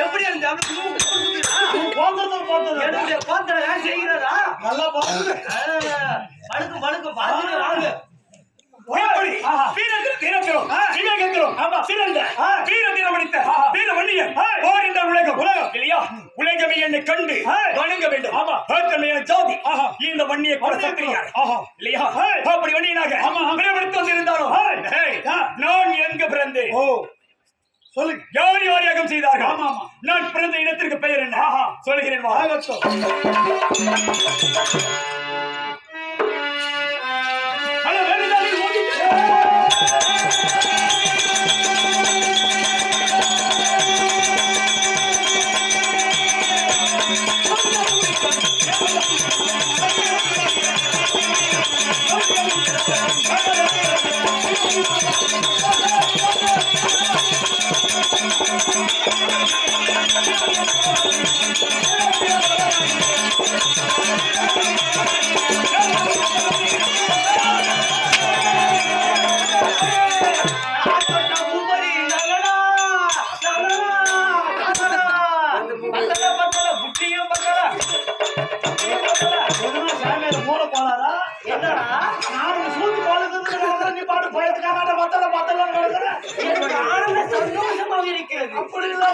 எப்படி செய்கிறதா நல்லா பழுக்கு பழுக்கு பார்த்து வாங்க உலகமே என்னை கண்டு வணங்க வேண்டும். ஜாதி இந்த வன்னியை இல்லையா அப்படி வன்னியனாக வந்திருந்தாலும் நான் எங்க பிறந்தேன் சொல்லுங்க. யார் யார் யாகம் செய்தார்கள்? நான் பிறந்த இடத்திற்கு பெயர் என்ன சொல்லுகிறேன். அப்படி இல்ல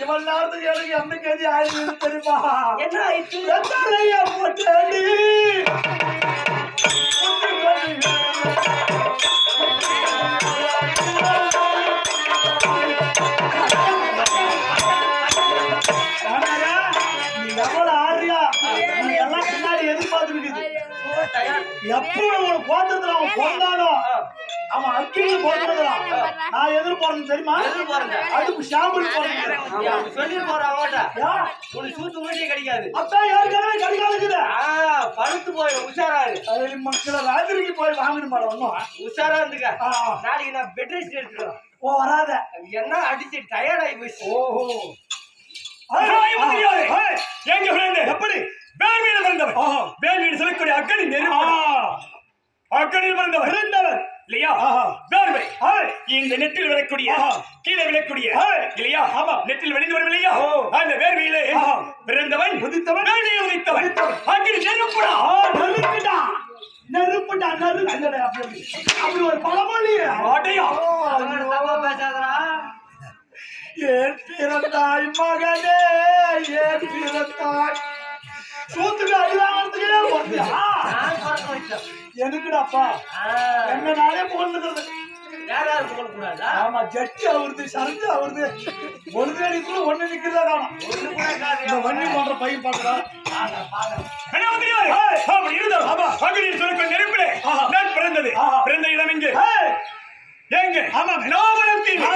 இவன் எனக்கு எந்த கேள்வி ஆயுது தெரியுமா? என்ன எல்லாம் பின்னாடி எதிர்பார்த்துருக்குது. எப்போ உனக்கு கோத்தத்துல அவன் பொந்தானோ அவன் அக்கில போறான். நான் எதிர்பார்க்கணும் தெரியுமா? அதுக்கு ஷாம்பிள் போறேன் சொல்லி போற அவட்ட உனக்கு சூத்து மூட்டே கிடைக்காது. அதான் யாருக்காவே கிடைக்காதுக்குது. பழுத்து போய் உஷாராரு. அது மக்களை ராத்திரிக்கு போய் வாங்கணும் மேடம். ஒன்னும் உஷாரா இருந்துக்க. நாளைக்கு நான் பெட் ரெஸ்ட் எடுத்துக்கிறேன். ஓ வராத என்ன அடிச்சு டயர்ட் ஆகி போயிடுச்சு. ஓஹோ எப்படி வேல்வீடு பிறந்தவர் வேல்வீடு சொல்லக்கூடிய அக்கடி அக்கடியில் பிறந்தவர் இல்லையா? வேர்வை இந்த நெற்றில் விழக்கூடிய கீழே விழக்கூடிய இல்லையா? நெற்றில் விழுந்து வரும் இல்லையா? அந்த வேர்வையிலே பிறந்தவன் உதித்தவன் உதித்தவன் அக்கடி நெருப்புடா நெருப்புடா நெருப்பு அப்படி ஒரு பழமொழி அடையா பேசாதரா. ஏன் பிறந்தாய் மகனே ஏன் பிறந்தாய் சூத்துக்கு அடிவாங்கிறதுக்கே எனக்குடாப்பா என்ன நாளே போடுறது. யாராரு போடக்கூடாது? ஆமா ஜட்டி அவருது சரஞ்சு அவருது ஒழுங்கு ஒண்ணு நிக்கிறதா காணும். இந்த வண்டி போன்ற பையன் பாக்குறான் பிறந்தது பிறந்த இடம் எங்கே? எங்க? ஆமா நாவலத்தீவு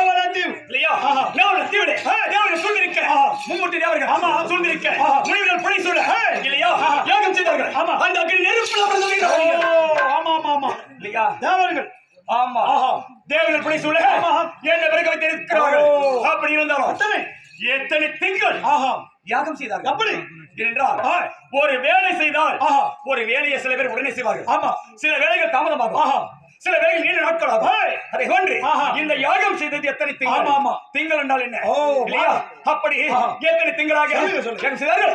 இல்லையா? நாவலத்தீவு தேவர்கள் சூழ்ந்திருக்க மும்மூர்த்தி தேவர்கள் ஆமா சூழ்ந்திருக்க முனிவர்கள் புனை சூழ இல்லையா யாகம் செய்தார்கள். ஆமா அந்த அக்னி நெருப்புல பிறந்தது. ஆமா ஆமா ஆமா இல்லையா? தேவர்கள் ஆமா தேவர்கள் புனை சூழ என்ன பிறகு வைத்திருக்கிறார்கள். அப்படி இருந்தாலும் எத்தனை திங்கள் யாகம் செய்தார்கள். அப்படி என்றால் ஒரு வேலை செய்தால் ஒரு வேலையை சில பேர் உடனே செய்வார்கள். ஆமா சில வேலைகள் தாமதமாகும். சில வேலை நீண்ட நாட்களாக அதை கொண்டு இந்த யாகம் செய்தது எத்தனை திங்கள்? ஆமா திங்கள் என்றால் என்ன இல்லையா? அப்படி எத்தனை திங்களாக யாகம் செய்தார்கள்?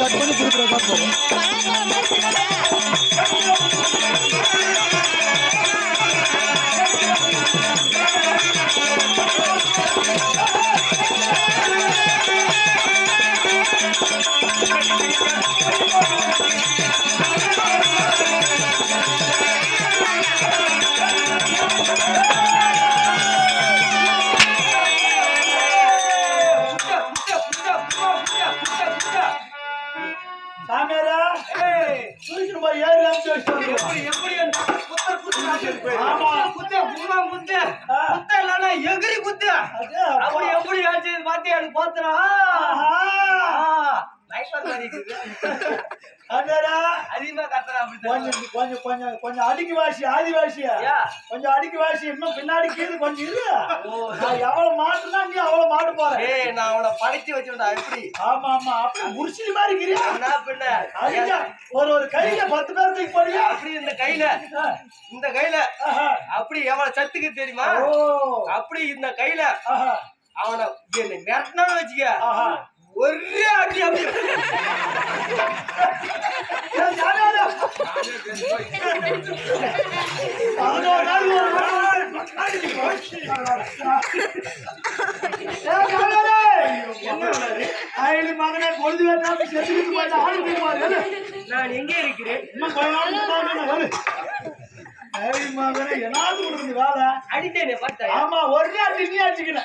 கட் பண்ணி கொடுக்குறோம். எப்படி குத்து குத்த இல்லைன்னா எகிரி குத்து அப்படி எப்படி ஆச்சு பாத்தியா எனக்கு பாத்துறா அதிகமா கத்துறா கொஞ்சம் அடிக்கி வாசி ஆதிவாசியா கொஞ்சம் அடிக்கி வாசி இன்னும் பின்னாடி கீழே கொஞ்சம் இரு எவ்வளவு மாட்டுனா நீ அவ்வளவு மாட்டு போற நான் அவளை படைச்சு வச்சுடா எப்படி ஆமா ஆமா அப்படி முறிச்சி மாதிரி இருக்கிறியா என்ன பின்ன ஒரு கையில 10 பேருக்கு போறியா அப்படி இந்த கையில அப்படி எவ்வளவு சத்துக்கு தெரியுமா அப்படி இந்த கையில அவனை மிரட்டினான்னு வச்சுக்க ஒரே அடி அப்படி மகனே பொழுது நான் எங்கே இருக்கிறேன் மகனே என்னாவது வேலை அடித்தேனே பார்த்தா ஆமா ஒரே அடி நீ அடிச்சுக்கல